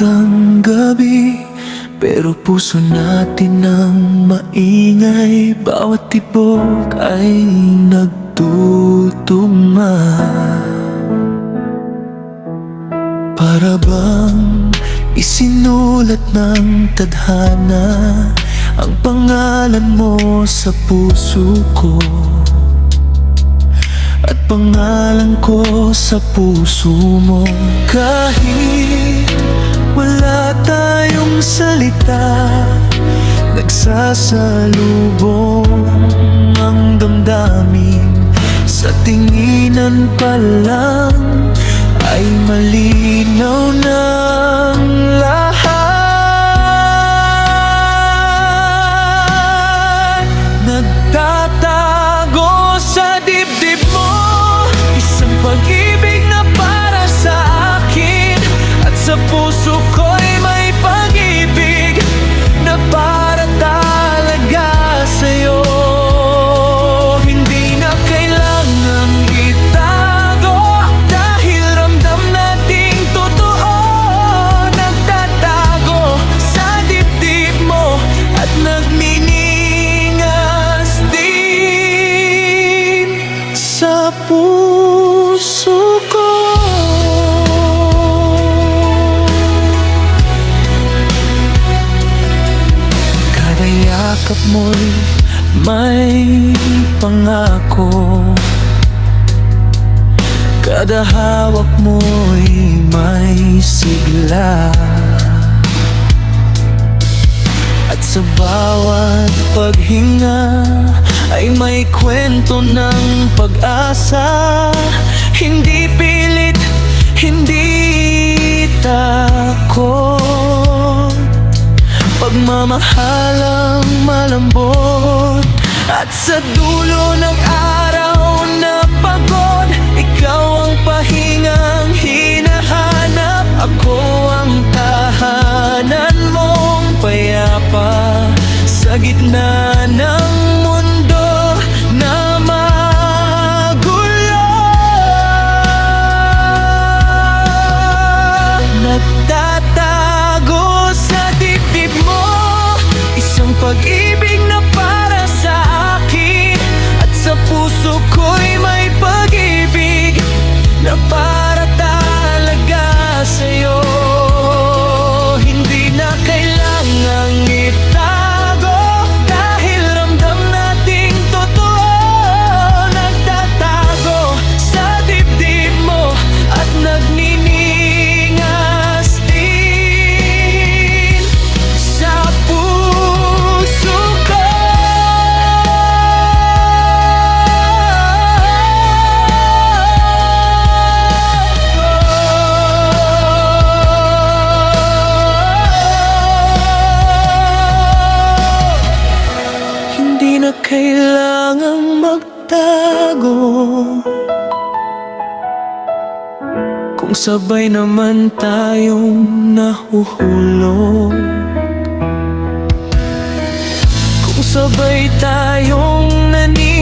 ang gabi, pero puso natin ang maingay. Bawat tibok ay nagtutugma, para bang isinulat ng tadhana ang pangalan mo sa puso ko, at pangalan ko sa puso mo. Kahit wala tayong salita, nagsasalubong ang damdamin. Sa tinginan pa lang ay malinaw ng lahat. Nagtatago sa dibdib mo isang pag-ibig na para sa akin, at sa puso ko'y may pag-ibig na para talaga sa'yo. Hindi na kailangang itago, dahil ramdam nating totoo. Nagtatago sa dibdib mo at nagniningas din sa puso ko. Kada yakap mo'y may pangako, kada hawak mo'y may sigla, at sa bawat paghinga ay may kwento ng pag-asa. Hindi pilit, hindi takot, pagmamahalang malambot. At sa dulo ng araw na pagod, ikaw ang pahingang hinahanap. Ako ang tahanan mong payapa sa gitna ng mundo na magulo. Nagtatago sa dibdib mo isang pag-ibig na para sa akin, at sa puso ko'y may pag-ibig na para talaga sa'yo. Hindi na kailangang itago, dahil ramdam nating totoo. Nagtatago sa dibdib mo at nagniningas din sa puso ko. Hindi na kailangang magtago, kung sabay naman tayong nahuhulog, kung sabay tayong naniniwala